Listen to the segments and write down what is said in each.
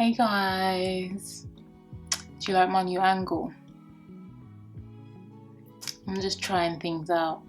Hey guys, do you like my new angle? I'm just trying things out.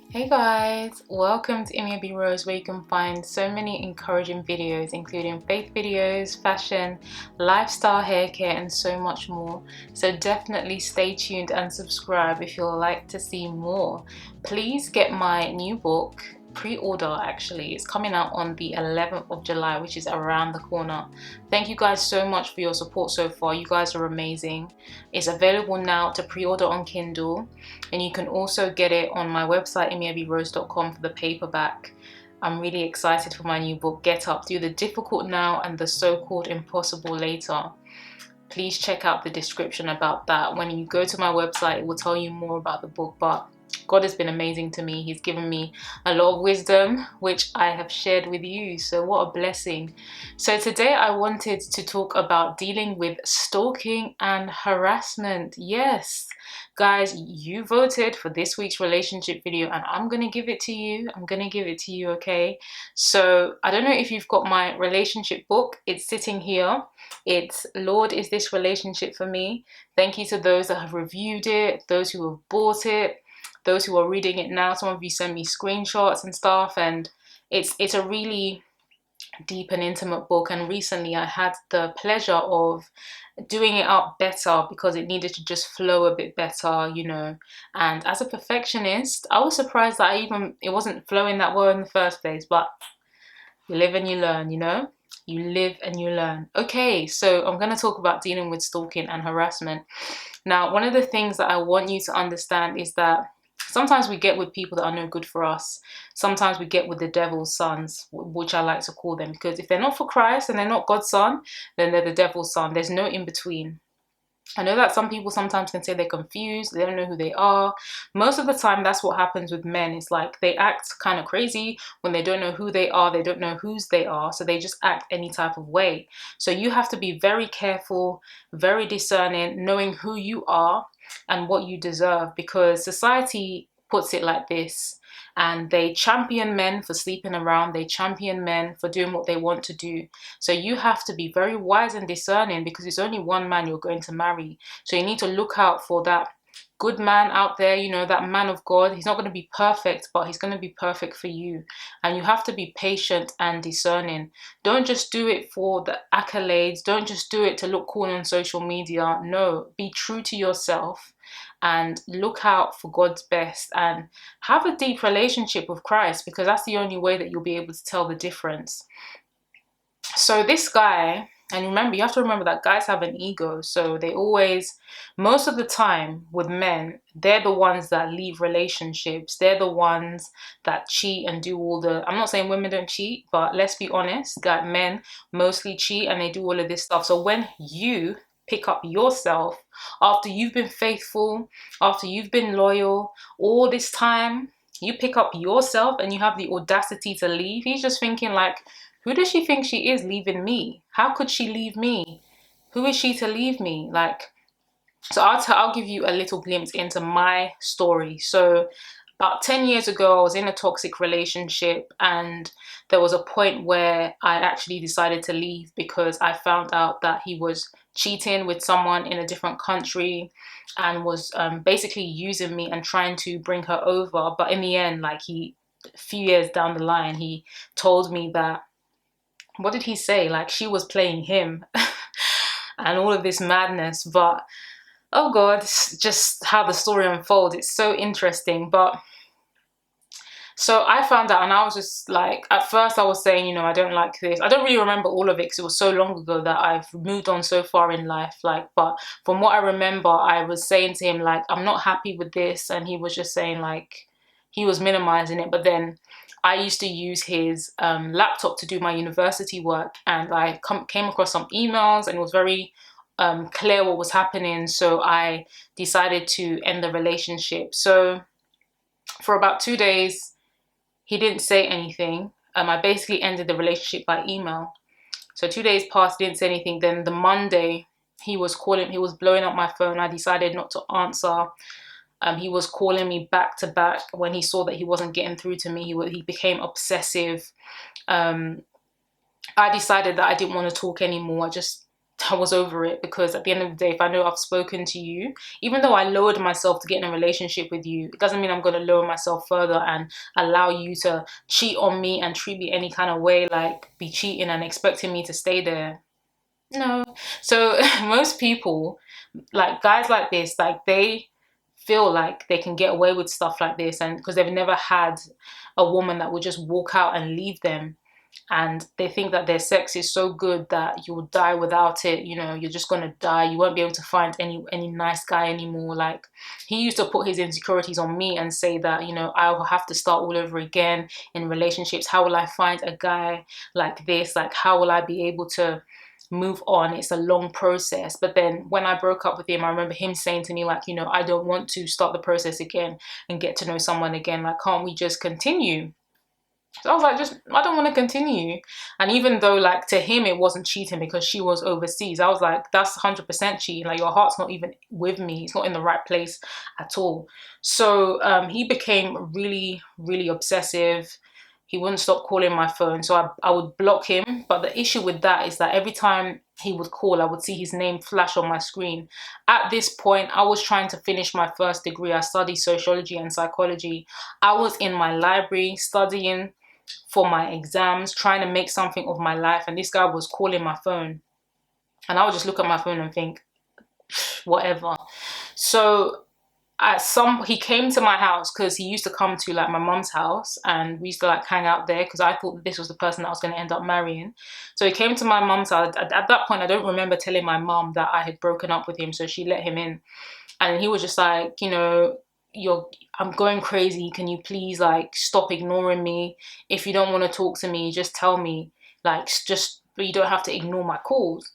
Hey guys, welcome to Imia B Rose, where you can find so many encouraging videos including faith videos, fashion, lifestyle, hair care and so much more. So definitely stay tuned and subscribe if you'd like to see more. Please get my new book, pre-order actually. It's coming out on the 11th of July, which is around the corner. Thank you guys so much for your support so far. You guys are amazing. It's available now to pre-order on Kindle, and you can also get it on my website imiabrose.com for the paperback. I'm really excited for my new book, Get Up, Do the Difficult Now and the So-Called Impossible Later. Please check out the description about that. When you go to my website, it will tell you more about the book, but God has been amazing to me. He's given me a lot of wisdom, which I have shared with you. So what a blessing. So today I wanted to talk about dealing with stalking and harassment. Yes, guys, you voted for this week's relationship video and I'm going to give it to you. Okay? So I don't know if you've got my relationship book. It's sitting here. It's Lord, Is This Relationship For Me? Thank you to those that have reviewed it, those who have bought it, those who are reading it now. Some of you send me screenshots and stuff, and it's a really deep and intimate book. And recently I had the pleasure of doing it up better because it needed to just flow a bit better, you know. And as a perfectionist, I was surprised that it wasn't flowing that well in the first place. But you live and you learn, you know. You live and you learn. Okay, so I'm going to talk about dealing with stalking and harassment. Now, one of the things that I want you to understand is that sometimes we get with people that are no good for us. Sometimes we get with the devil's sons, which I like to call them, because if they're not for Christ and they're not God's son, then they're the devil's son. There's no in between. I know that some people sometimes can say they're confused, they don't know who they are. Most of the time, that's what happens with men. It's like they act kind of crazy when they don't know who they are, they don't know whose they are, so they just act any type of way. So you have to be very careful, very discerning, knowing who you are and what you deserve, because society puts it like this. And they champion men for sleeping around. They champion men for doing what they want to do. So you have to be very wise and discerning, because it's only one man you're going to marry. So you need to look out for that good man out there, you know, that man of God. He's not going to be perfect, but he's going to be perfect for you. And you have to be patient and discerning. Don't just do it for the accolades. Don't just do it to look cool on social media. No, be true to yourself and look out for God's best and have a deep relationship with Christ, because that's the only way that you'll be able to tell the difference. So this guy, and remember, you have to remember that guys have an ego. So they always, most of the time with men, they're the ones that leave relationships. They're the ones that cheat and do all the, I'm not saying women don't cheat, but let's be honest, that men mostly cheat and they do all of this stuff. So when you pick up yourself after you've been faithful, after you've been loyal all this time, you pick up yourself and you have the audacity to leave. He's just thinking like, who does she think she is leaving me? How could she leave me? Who is she to leave me? Like, so I'll give you a little glimpse into my story. So about 10 years ago, I was in a toxic relationship, and there was a point where I actually decided to leave because I found out that he was cheating with someone in a different country and was basically using me and trying to bring her over. But in the end, like a few years down the line, he told me that, what did he say? Like she was playing him and all of this madness. But oh God, it's just how the story unfolds. It's so interesting. But so I found out, and I was just like, at first I was saying, you know, I don't like this. I don't really remember all of it because it was so long ago that I've moved on so far in life. Like, but from what I remember, I was saying to him, like, I'm not happy with this. And he was just saying, like, he was minimizing it. But then I used to use his laptop to do my university work, and I came across some emails, and it was very clear what was happening. So I decided to end the relationship. So for about 2 days, he didn't say anything. I basically ended the relationship by email. So 2 days passed, didn't say anything. Then the Monday, he was blowing up my phone. I decided not to answer. He was calling me back to back. When he saw that he wasn't getting through to me, he became obsessive. um, I decided that I didn't want to talk anymore. I was over it, because at the end of the day, if I know I've spoken to you, even though I lowered myself to get in a relationship with you, it doesn't mean I'm going to lower myself further and allow you to cheat on me and treat me any kind of way, like be cheating and expecting me to stay there. No. So most people, like guys like this, like they feel like they can get away with stuff like this, and because they've never had a woman that would just walk out and leave them, and they think that their sex is so good that you'll die without it. You know, you're just gonna die, you won't be able to find any nice guy anymore. Like, he used to put his insecurities on me and say that, you know, I will have to start all over again in relationships. How will I find a guy like this? Like, how will I be able to move on? It's a long process. But then when I broke up with him, I remember him saying to me, like, you know, I don't want to start the process again and get to know someone again. Like, can't we just continue? So I was like, just, I don't want to continue. And even though, like, to him, it wasn't cheating because she was overseas, I was like, that's 100% cheating. Like, your heart's not even with me. It's not in the right place at all. So he became really, really obsessive. He wouldn't stop calling my phone. So I would block him. But the issue with that is that every time he would call, I would see his name flash on my screen. At this point, I was trying to finish my first degree. I studied sociology and psychology. I was in my library studying for my exams, trying to make something of my life, and this guy was calling my phone, and I would just look at my phone and think, whatever. So he came to my house, because he used to come to like my mum's house, and we used to like hang out there, because I thought this was the person that I was going to end up marrying. So he came to my mum's house. At that point, I don't remember telling my mum that I had broken up with him, so she let him in. And he was just like, you know, I'm going crazy. Can you please like stop ignoring me? If you don't want to talk to me, just tell me. Like, just, but you don't have to ignore my calls.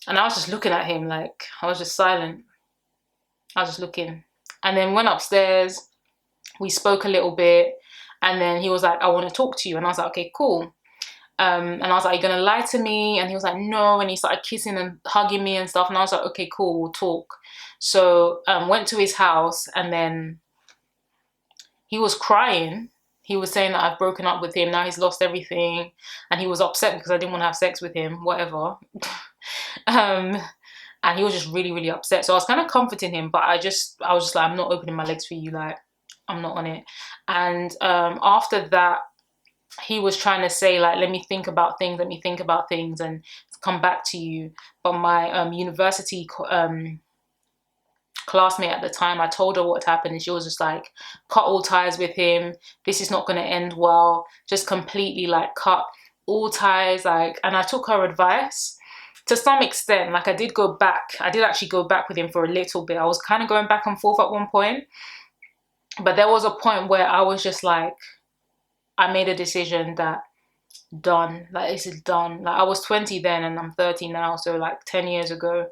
And I was just looking at him, like, I was just silent. I was just looking. And then went upstairs. We spoke a little bit. And then he was like, I want to talk to you. And I was like, okay, cool. And I was like, you're gonna lie to me? And he was like, no. And he started kissing and hugging me and stuff. And I was like, okay, cool, we'll talk. So went to his house, and then he was crying. He was saying that I've broken up with him. Now he's lost everything. And he was upset because I didn't want to have sex with him, whatever. um, and he was just really, really upset. So I was kind of comforting him, but I was just like, I'm not opening my legs for you. Like, I'm not on it. And after that, he was trying to say, like, let me think about things, and come back to you. But my university classmate at the time, I told her what happened, and she was just like, cut all ties with him. This is not going to end well. Just completely like cut all ties. Like, and I took her advice to some extent. Like, I did actually go back with him for a little bit. I was kind of going back and forth at one point, but there was a point where I was just like, I made a decision that done, like, this is done. Like, I was 20 then and I'm 30 now, so like 10 years ago.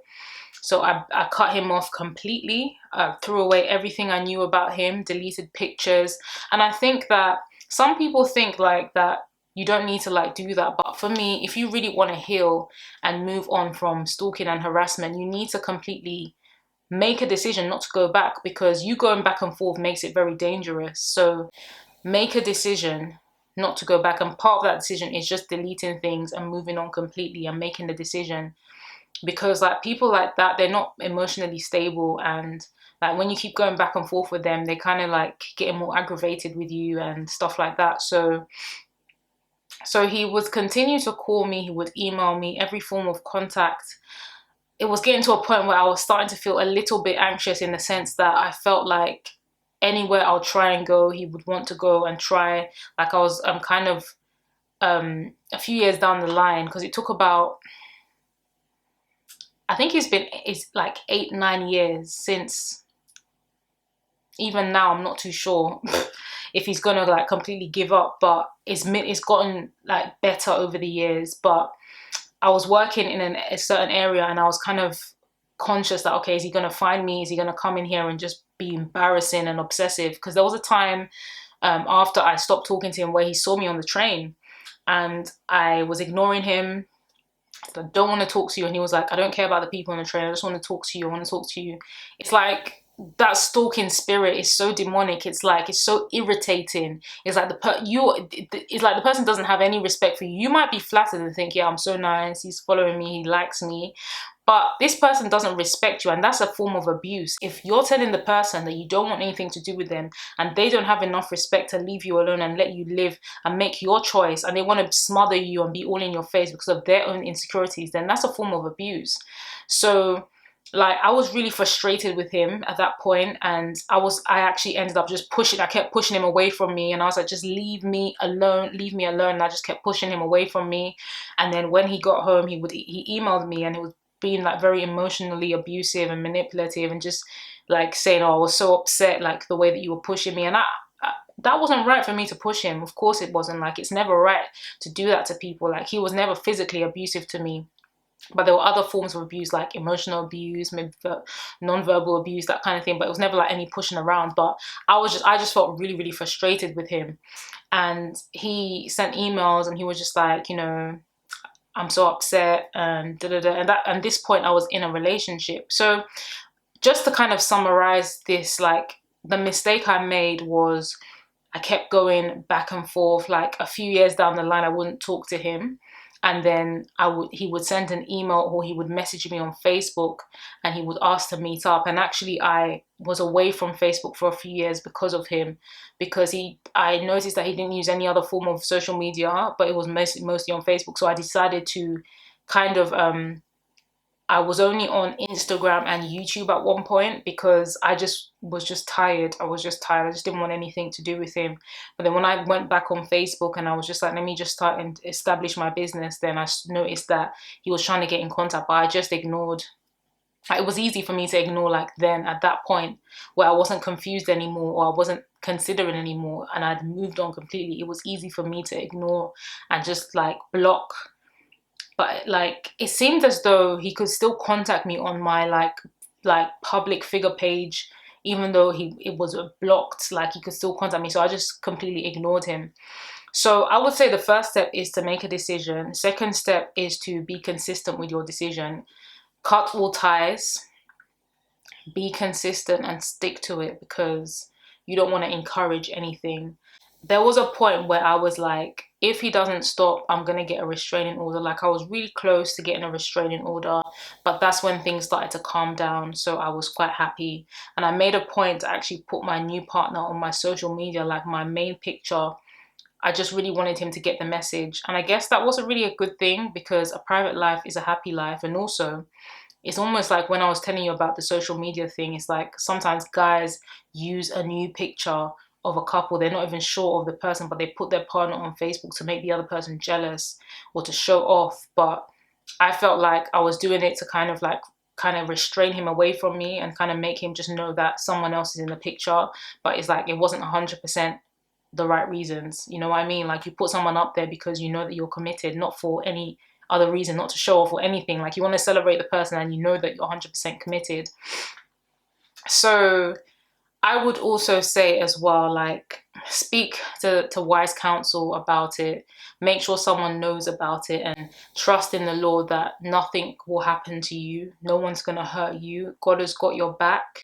So I cut him off completely. I threw away everything I knew about him, deleted pictures. And I think that some people think like that you don't need to like do that. But for me, if you really want to heal and move on from stalking and harassment, you need to completely make a decision not to go back, because you going back and forth makes it very dangerous. So make a decision not to go back, and part of that decision is just deleting things and moving on completely and making the decision. Because like people like that, they're not emotionally stable, and like when you keep going back and forth with them, they kind of like getting more aggravated with you and stuff like that. So he would continue to call me, he would email me, every form of contact. It was getting to a point where I was starting to feel a little bit anxious, in the sense that I felt like anywhere I'll try and go, he would want to go and try. Like, I was kind of a few years down the line, because it took about, I think it's like 8-9 years since. Even now, I'm not too sure if he's gonna like completely give up, but it's gotten like better over the years. But I was working in a certain area, and I was kind of conscious that, okay, is he gonna find me? Is he gonna come in here and just be embarrassing and obsessive? Because there was a time after I stopped talking to him where he saw me on the train, and I was ignoring him. I don't want to talk to you. And he was like, I don't care about the people on the train. I just want to talk to you. I want to talk to you. It's like, that stalking spirit is so demonic. It's like, it's so irritating. It's like it's like the person doesn't have any respect for you. You might be flattered and think, yeah, I'm so nice, he's following me, he likes me, but this person doesn't respect you, and that's a form of abuse. If you're telling the person that you don't want anything to do with them, and they don't have enough respect to leave you alone and let you live and make your choice, and they want to smother you and be all in your face because of their own insecurities, then that's a form of abuse. So like, I was really frustrated with him at that point, and I actually ended up just pushing, I kept pushing him away from me, and I was like, just leave me alone, leave me alone. And I just kept pushing him away from me. And then when he got home, he emailed me, and he was being like very emotionally abusive and manipulative, and just like saying, oh, I was so upset, like the way that you were pushing me. And that wasn't right for me to push him. Of course it wasn't. Like, it's never right to do that to people. Like, he was never physically abusive to me, but there were other forms of abuse, like emotional abuse, maybe non-verbal abuse, that kind of thing. But it was never like any pushing around. But I just felt really, really frustrated with him. And he sent emails, and he was just like, you know, I'm so upset, and da da da. And at this point, I was in a relationship. So just to kind of summarize this, like, the mistake I made was I kept going back and forth. Like, a few years down the line, I wouldn't talk to him. And then he would send an email, or he would message me on Facebook, and he would ask to meet up. And actually, I was away from Facebook for a few years because of him, because I noticed that he didn't use any other form of social media, but it was mostly on Facebook. So I decided to kind of I was only on Instagram and YouTube at one point, because I just was just tired. I was just tired. I just didn't want anything to do with him. But then when I went back on Facebook, and I was just like, let me just start and establish my business, then I noticed that he was trying to get in contact, but I just ignored. It was easy for me to ignore, like, then at that point where I wasn't confused anymore, or I wasn't considering anymore, and I'd moved on completely. It was easy for me to ignore and just like block. But like, it seemed as though he could still contact me on my like public figure page, even though it was blocked. Like, he could still contact me, so I just completely ignored him. So I would say the first step is to make a decision. Second step is to be consistent with your decision. Cut all ties, be consistent, and stick to it, because you don't want to encourage anything. There was a point where I was like, if he doesn't stop, I'm going to get a restraining order. Like, I was really close to getting a restraining order, but that's when things started to calm down. So I was quite happy. And I made a point to actually put my new partner on my social media, like my main picture. I just really wanted him to get the message. And I guess that wasn't really a good thing, because a private life is a happy life. And also, it's almost like when I was telling you about the social media thing, it's like sometimes guys use a new picture of a couple. They're not even sure of the person, but they put their partner on Facebook to make the other person jealous or to show off. But I felt like I was doing it to kind of restrain him away from me, and kind of make him just know that someone else is in the picture. But it's like, it wasn't 100% the right reasons. You know what I mean? Like, you put someone up there because you know that you're committed, not for any other reason, not to show off or anything. Like, you want to celebrate the person, and you know that you're 100% committed. So I would also say as well, like, speak to wise counsel about it. Make sure someone knows about it, and trust in the Lord that nothing will happen to you. No one's going to hurt you. God has got your back.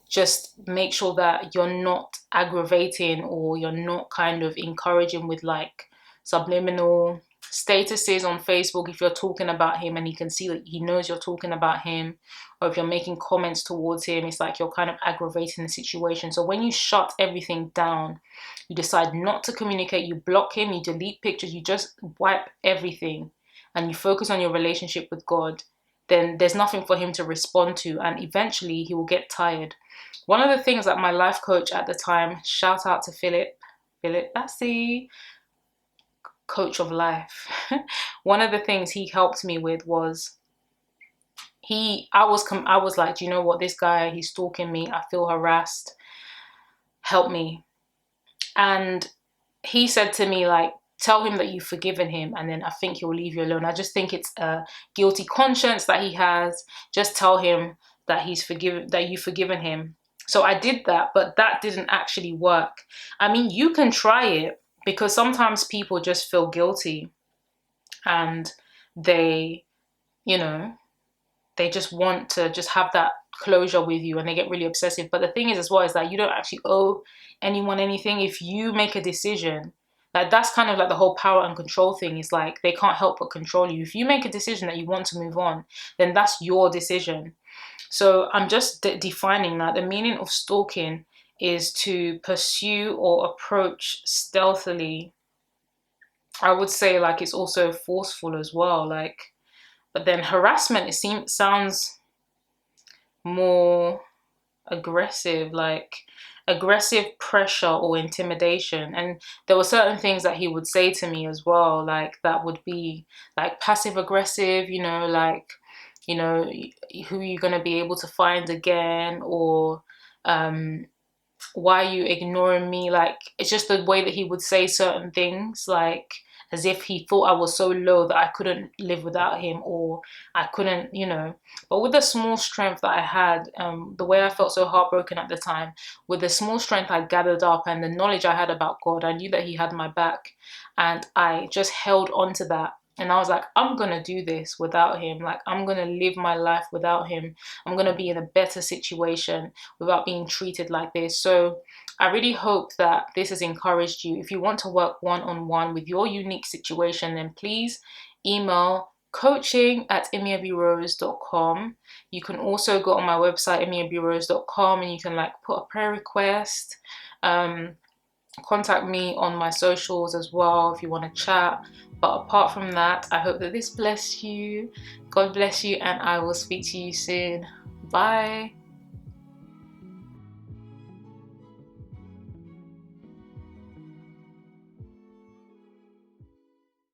Just make sure that you're not aggravating, or you're not kind of encouraging with like subliminal statuses on Facebook. If you're talking about him and he can see that he knows you're talking about him, or if you're making comments towards him, it's like you're kind of aggravating the situation. So when you shut everything down, you decide not to communicate, you block him, you delete pictures, you just wipe everything, and you focus on your relationship with God, then there's nothing for him to respond to, and eventually he will get tired. One of the things that my life coach at the time, shout out to Philip, that's the coach of life. One of the things he helped me with was I was like, do you know what, this guy, he's stalking me, I feel harassed, help me. And he said to me, like, tell him that you've forgiven him, and then I think he'll leave you alone. I just think it's a guilty conscience that he has. Just tell him that you've forgiven him. So I did that, but that didn't actually work. I mean, you can try it, because sometimes people just feel guilty, and they, you know, they just want to just have that closure with you and they get really obsessive. But the thing is as well is that you don't actually owe anyone anything. If you make a decision, like that's kind of like the whole power and control thing, is like they can't help but control you. If you make a decision that you want to move on, then that's your decision. So I'm just defining that the meaning of stalking is to pursue or approach stealthily. I would say like it's also forceful as well, like, but then harassment, it seems sounds more aggressive, like aggressive pressure or intimidation. And there were certain things that he would say to me as well, like that would be like passive aggressive, like, who are you going to be able to find again, or um why are you ignoring me? Like, it's just the way that he would say certain things, like as if he thought I was so low that I couldn't live without him, or I couldn't, But with the small strength that I had, the way I felt so heartbroken at the time, with the small strength I gathered up and the knowledge I had about God, I knew that he had my back, and I just held on to that. And I was like, I'm gonna do this without him. Like, I'm gonna live my life without him. I'm gonna be in a better situation without being treated like this. So I really hope that this has encouraged you. If you want to work one-on-one with your unique situation, then please email coaching@imiabirose.com. You can also go on my website, imiabirose.com, and you can like put a prayer request. Contact me on my socials as well if you want to chat. But apart from that, I hope that this blessed you. God bless you, and I will speak to you soon. Bye.